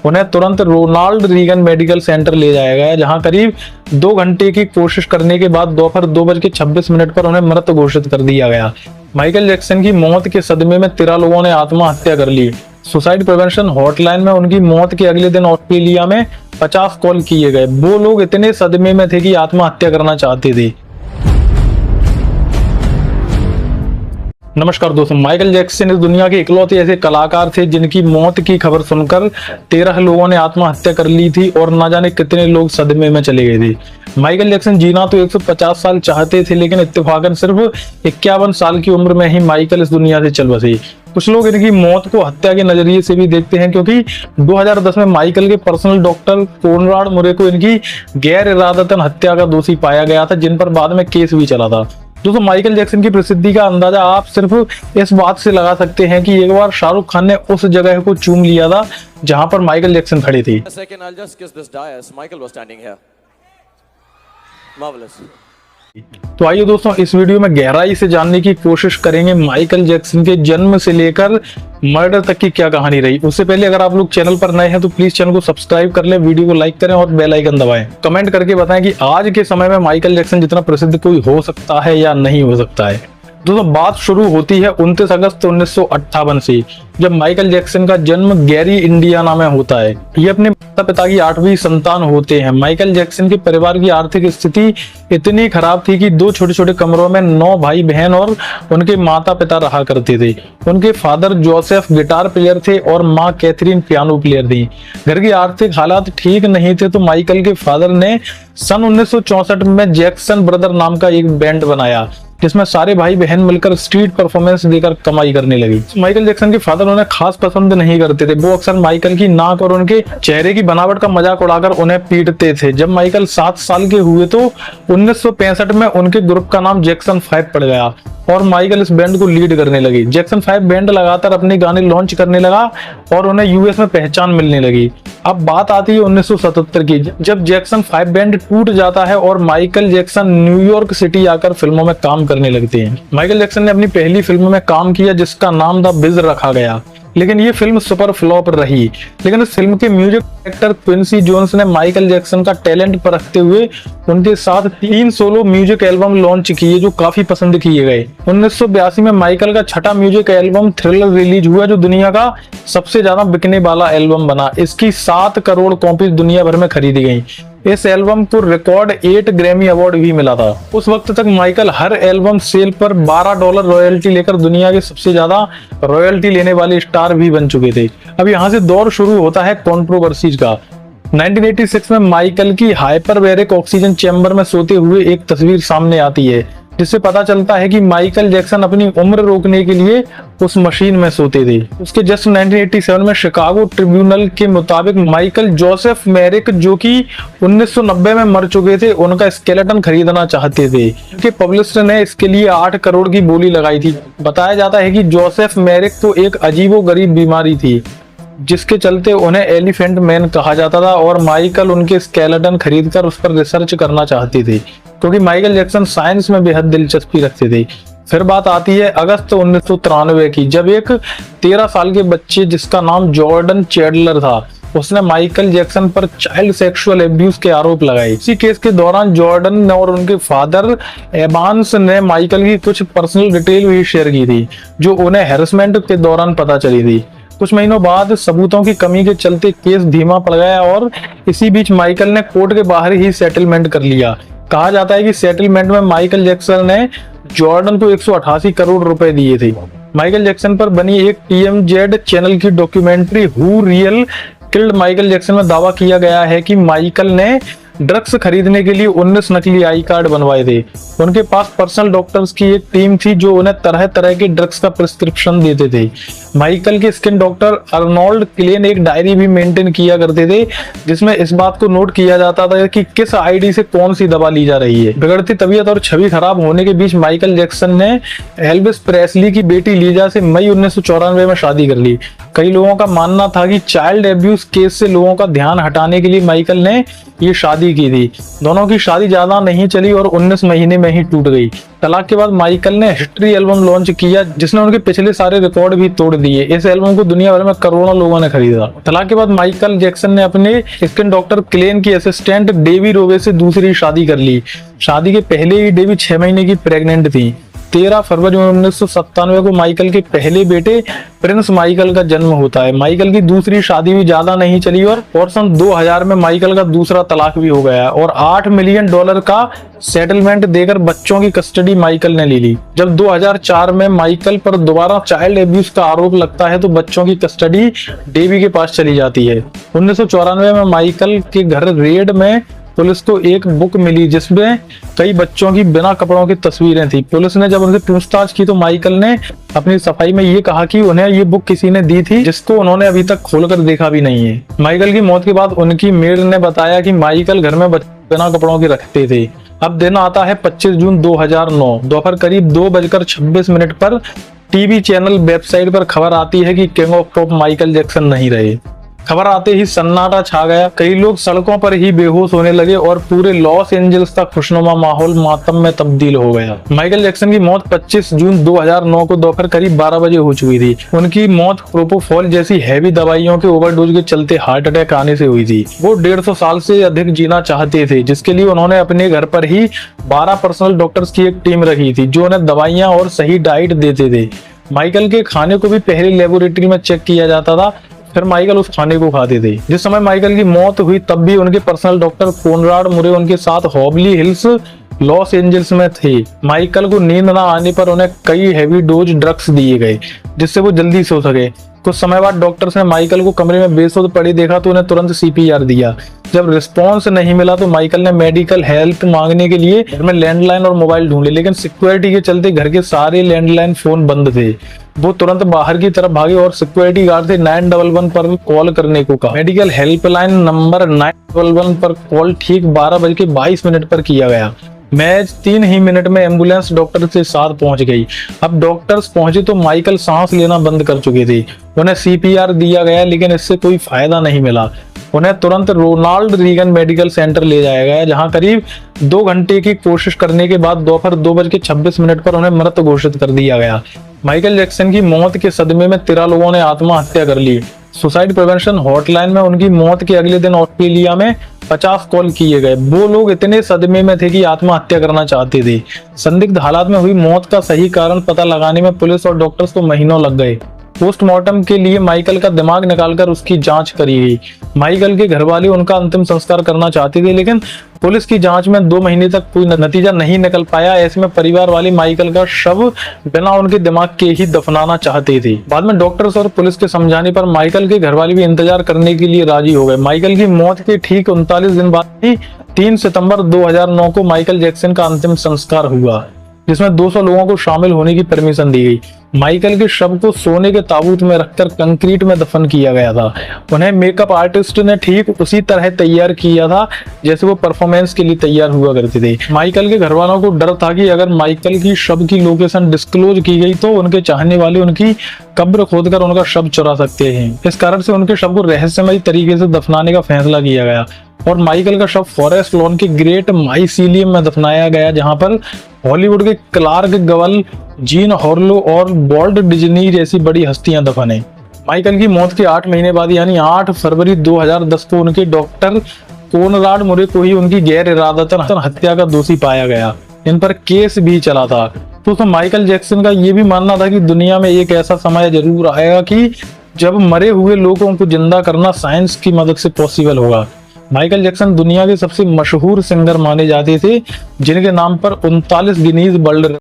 उन्हें तुरंत Ronald Reagan medical centre ले जाया गया, जहां करीब 2 घंटे की कोशिश करने के बाद दोपहर 2:26 पर उन्हें मृत घोषित कर दिया गया। माइकल जैक्सन की मौत के सदमे में 13 लोगों ने आत्महत्या कर ली। सुसाइड प्रिवेंशन हॉटलाइन में उनकी मौत के अगले दिन ऑस्ट्रेलिया में 50 कॉल किए गए। वो लोग इतने सदमे में थे कि आत्महत्या करना चाहते थे। नमस्कार दोस्तों, माइकल जैक्सन इस दुनिया के इकलौते ऐसे कलाकार थे जिनकी मौत की खबर सुनकर 13 लोगों ने आत्महत्या कर ली थी और न जाने कितने लोग सदमे में चले गए थे। माइकल जैक्सन जीना तो 150 साल चाहते थे, लेकिन इत्तेफाकन सिर्फ 51 साल की उम्र में ही माइकल इस दुनिया से चल बसे। कुछ लोग इनकी मौत को हत्या के नजरिए से भी देखते हैं, क्योंकि 2010 में माइकल के पर्सनल डॉक्टर कोनराड मुरे को इनकी गैर इरादतन हत्या का दोषी पाया गया था, जिन पर बाद में केस भी चला था। दोस्तों, माइकल जैक्सन की प्रसिद्धि का अंदाजा आप सिर्फ इस बात से लगा सकते हैं कि एक बार शाहरुख खान ने उस जगह को चूम लिया था जहां पर माइकल जैक्सन खड़े थे। तो आइए दोस्तों, इस वीडियो में गहराई से जानने की कोशिश करेंगे माइकल जैक्सन के जन्म से लेकर मर्डर तक की क्या कहानी रही। उससे पहले अगर आप लोग चैनल पर नए हैं तो प्लीज चैनल को सब्सक्राइब कर लें, वीडियो को लाइक करें और बेल आइकन दबाएं। कमेंट करके बताएं कि आज के समय में माइकल जैक्सन जितना प्रसिद्ध कोई हो सकता है या नहीं हो सकता है। दोस्तों, बात शुरू होती है 29 अगस्त 1958 से, जब माइकल जैक्सन का जन्म गैरी, इंडियाना में होता है। ये अपने माता पिता की 8वीं संतान होते हैं। माइकल जैक्सन के परिवार की आर्थिक स्थिति इतनी खराब थी कि 2 छोटे-छोटे कमरों में 9 भाई बहन और उनके माता पिता रहा करते थे। उनके फादर जोसेफ गिटार प्लेयर थे और माँ कैथरीन पियानो प्लेयर थी। घर की आर्थिक हालात ठीक नहीं थे, तो माइकल के फादर ने सन 1964 में जैक्सन ब्रदर नाम का एक बैंड बनाया, जिसमें सारे भाई बहन मिलकर स्ट्रीट परफॉर्मेंस देकर कमाई करने लगी। माइकल जैक्सन के फादर उन्हें खास पसंद नहीं करते थे। वो अक्सर माइकल की नाक और उनके चेहरे की बनावट का मजाक उड़ाकर उन्हें पीटते थे। जब माइकल 7 साल के हुए तो 1965 में उनके ग्रुप का नाम जैक्सन 5 पड़ गया और माइकल इस बैंड को लीड करने लगे। जैक्सन 5 बैंड लगातार अपने गाने लॉन्च करने लगा और उन्हें यूएस में पहचान मिलने लगी। अब बात आती है 1977 की, जब जैक्सन 5 बैंड टूट जाता है और माइकल जैक्सन न्यूयॉर्क सिटी आकर फिल्मों में काम करने लगते हैं। माइकल जैक्सन ने अपनी पहली फिल्म में काम किया जिसका नाम द बिज रखा गया, लेकिन ये फिल्म सुपर फ्लॉप रही। लेकिन इस फिल्म के म्यूजिक डायरेक्टर क्विंसी जोन्स ने माइकल जैक्सन का टैलेंट परखते हुए उनके साथ 3 सोलो म्यूजिक एल्बम लॉन्च किए, जो काफी पसंद किए गए। 1982 में माइकल का छठा म्यूजिक एल्बम थ्रिलर रिलीज हुआ, जो दुनिया का सबसे ज्यादा बिकने वाला एल्बम बना। इसकी 7 करोड़ कॉपी दुनिया भर में खरीदी गई। इस एल्बम को रिकॉर्ड 8 ग्रैमी अवार्ड भी मिला था। उस वक्त तक माइकल हर एल्बम सेल पर $12 रॉयल्टी लेकर दुनिया के सबसे ज्यादा रॉयल्टी लेने वाले स्टार भी बन चुके थे। अब यहाँ से दौर शुरू होता है कंट्रोवर्सीज का। 1986 में माइकल की हाइपरबैरिक ऑक्सीजन चैम्बर में सोते हुए एक तस्वीर सामने आती है, जिससे पता चलता है कि माइकल जैक्सन अपनी उम्र रोकने के लिए उस मशीन में सोते थे। उसके जस्ट 1987 में शिकागो ट्रिब्यूनल के मुताबिक माइकल जोसेफ मैरिक, जो कि 1990 में मर चुके थे, उनका स्केलेटन खरीदना चाहते थे। उनके पब्लिशर ने इसके लिए 8 करोड़ की बोली लगाई थी। बताया जाता है कि जोसेफ मैरिक को एक अजीबोगरीब बीमारी थी, जिसके चलते उन्हें एलिफेंट मैन कहा जाता था और माइकल उनके स्केलेटन खरीदकर उस पर रिसर्च करना चाहते थे, क्योंकि माइकल जैक्सन साइंस में बेहद दिलचस्पी रखते थे। फिर बात आती है अगस्त 1993 की, जब एक 13 साल के बच्चे जिसका नाम जॉर्डन चैडलर था, उसने माइकल जैक्सन पर चाइल्ड सेक्सुअल एब्यूज के आरोप लगाए। इसी केस के दौरान जॉर्डन और उनके फादर एवांस ने माइकल की कुछ पर्सनल डिटेल भी शेयर की थी, जो उन्हें हैरेसमेंट के दौरान पता चली थी। कुछ महीनों बाद सबूतों की कमी के चलते केस धीमा पड़ गया और इसी बीच माइकल ने कोर्ट के बाहर ही सेटलमेंट कर लिया। कहा जाता है कि सेटलमेंट में माइकल जैक्सन ने जॉर्डन को 188 करोड़ रुपए दिए थे। माइकल जैक्सन पर बनी एक TMZ चैनल की documentary who real killed Michael Jackson में दावा किया गया है कि माइकल ने ड्रग्स खरीदने के लिए 19 नकली आई कार्ड बनवाए थे। उनके पास पर्सनल डॉक्टर्स की एक टीम थी जो उन्हें तरह तरह के ड्रग्स का प्रिस्क्रिप्शन देते थे। माइकल के स्किन डॉक्टर अर्नोल्ड क्लेन एक डायरी भी मेंटेन किया करते थे, जिसमें इस बात को नोट किया जाता था कि किस आईडी से कौन सी दवा ली जा रही है। बिगड़ती तबीयत और छवि खराब होने के बीच माइकल जैक्सन ने एल्विस प्रेस्ली की बेटी लीजा से मई 1994 में शादी कर ली। कई लोगों का मानना था कि चाइल्ड एब्यूज केस से लोगों का ध्यान हटाने के लिए माइकल ने ये शादी की थी। दोनों की शादी ज्यादा नहीं चली और 19 महीने में ही टूट गई। तलाक के बाद माइकल ने हिस्ट्री एल्बम लॉन्च किया जिसने उनके पिछले सारे रिकॉर्ड भी तोड़ दिए। इस एल्बम को दुनिया भर में करोड़ों लोगों ने खरीदा। तलाक के बाद माइकल जैक्सन ने अपने स्किन डॉक्टर क्लेन की असिस्टेंट डेवी रोवे से दूसरी शादी कर ली। शादी के पहले ही डेवी 6 महीने की प्रेग्नेंट थी। 13 फरवरी 1997 को माइकल के पहले बेटे प्रिंस माइकल का जन्म होता है। माइकल की दूसरी शादी भी ज्यादा नहीं चली और सन 2000 में माइकल का दूसरा तलाक भी हो गया और $8 मिलियन का सेटलमेंट देकर बच्चों की कस्टडी माइकल ने ले ली। जब 2004 में माइकल पर दोबारा चाइल्ड एब्यूज का आरोप लगता है तो बच्चों की कस्टडी डेवी के पास चली जाती है। 1994 में माइकल के घर रेड में पुलिस को एक बुक मिली जिसमें कई बच्चों की बिना कपड़ों की तस्वीरें थी। पुलिस ने जब उनसे पूछताछ की तो माइकल ने अपनी सफाई में ये कहा कि उन्हें ये बुक किसी ने दी थी जिसको उन्होंने अभी तक खोलकर देखा भी नहीं है। माइकल की मौत के बाद उनकी मेड ने बताया कि माइकल घर में बिना कपड़ों के रखते थे। अब दिन आता है 25 जून 2009 दोपहर करीब 2:26 पर टीवी चैनल वेबसाइट पर खबर आती है कि king of pop Michael Jackson नहीं रहे। खबर आते ही सन्नाटा छा गया। कई लोग सड़कों पर ही बेहोश होने लगे और पूरे लॉस एंजल्स का खुशनुमा माहौल मातम में तब्दील हो गया। माइकल जैक्सन की मौत 25 जून 2009 को दोपहर करीब 12 बजे हो चुकी थी। उनकी मौत प्रोपोफॉल जैसी हैवी दवाइयों के ओवरडोज के चलते हार्ट अटैक आने से हुई थी। वो 150 साल से अधिक जीना चाहते थे जिसके लिए उन्होंने अपने घर पर ही 12 पर्सनल डॉक्टर्स की एक टीम रखी थी जो उन्हें दवाइयां और सही डाइट देते थे। माइकल के खाने को भी पहले लेबोरेटरी में चेक किया जाता था, फिर माइकल उस खाने को खाते थे। जिस समय माइकल की मौत हुई तब भी उनके पर्सनल डॉक्टर कोनराड मुरे उनके साथ हॉबली हिल्स लॉस एंजल्स में थे। माइकल को नींद न आने पर उन्हें कई हैवी डोज ड्रग्स दिए गए जिससे वो जल्दी सो सके। कुछ समय बाद डॉक्टर्स ने माइकल को कमरे में बेसुध पड़े देखा तो उन्हें तुरंत CPR दिया। जब रिस्पॉन्स नहीं मिला तो माइकल ने मेडिकल हेल्प मांगने के लिए घर में लैंडलाइन और मोबाइल ढूंढे, लेकिन सिक्योरिटी के चलते घर के सारे लैंडलाइन फोन बंद थे। वो तुरंत बाहर की तरफ भागे और सिक्योरिटी गार्ड से 911 पर कॉल करने को कहा। मेडिकल हेल्पलाइन नंबर 911 पर कॉल ठीक 12:22 पर किया गया। मैच 3 ही मिनट में एम्बुलेंस डॉक्टर के साथ पहुंच गई। अब डॉक्टर्स पहुंचे तो माइकल सांस लेना बंद कर चुके थे। उन्हें CPR दिया गया लेकिन इससे कोई फायदा नहीं मिला। उन्हें तुरंत रोनाल्ड रीगन मेडिकल सेंटर ले जाया गया जहां करीब 2 घंटे की कोशिश करने के बाद दोपहर 2:26 पर उन्हें मृत घोषित कर दिया गया। माइकल जैक्सन की मौत के सदमे में 13 लोगों ने आत्महत्या कर ली। सुसाइड प्रिवेंशन हॉटलाइन में उनकी मौत के अगले दिन ऑस्ट्रेलिया में 50 कॉल किए गए। वो लोग इतने सदमे में थे कि आत्महत्या करना चाहते थे। संदिग्ध हालात में हुई मौत का सही कारण पता लगाने में पुलिस और डॉक्टर्स को महीनों लग गए। पोस्टमार्टम के लिए माइकल का दिमाग निकालकर उसकी जांच करी गई। माइकल के घर वाले उनका अंतिम संस्कार करना चाहते थे लेकिन पुलिस की जांच में 2 महीने तक कोई नतीजा नहीं निकल पाया। ऐसे में परिवार वाले माइकल का शव बिना उनके दिमाग के ही दफनाना चाहते थे। बाद में डॉक्टर्स और पुलिस के समझाने पर माइकल के घर वाले भी इंतजार करने के लिए राजी हो गए। माइकल की मौत के ठीक 39 दिन बाद ही 3 सितंबर 2009 को माइकल जैक्सन का अंतिम संस्कार हुआ जिसमें 200 लोगों को शामिल होने की परमिशन दी गई। माइकल के शव को सोने के ताबूत में रखकर कंक्रीट में दफन किया गया था। उन्हें मेकअप आर्टिस्ट ने ठीक उसी तरह तैयार किया था जैसे वो परफॉर्मेंस के लिए तैयार हुआ करते थे। माइकल के घर वालों को डर था कि अगर माइकल की शव की लोकेशन डिस्क्लोज की गई तो उनके चाहने वाले उनकी कब्र खोदकर उनका शव चुरा सकते हैं। इस कारण से उनके शव को रहस्यमय तरीके से दफनाने का फैसला किया गया और माइकल का शव फॉरेस्ट लॉन के ग्रेट माइसीलियम में दफनाया गया जहां पर हॉलीवुड के क्लार्क गबल, जीन हॉर्लो और वॉल्ट डिज्नी जैसी बड़ी हस्तियां दफन है। माइकल की मौत के 8 महीने बाद यानी 8 फरवरी 2010 को उनके डॉक्टर कोनराड मुरे को ही उनकी गैर इरादतन हत्या का दोषी पाया गया। इन पर केस भी चला था। तो माइकल जैक्सन का ये भी मानना था कि दुनिया में एक ऐसा समय जरूर आएगा कि जब मरे हुए लोगों को जिंदा करना साइंस की मदद से पॉसिबल होगा। माइकल जैक्सन दुनिया के सबसे मशहूर सिंगर माने जाते थे जिनके नाम पर 39 गिनीज वर्ल्ड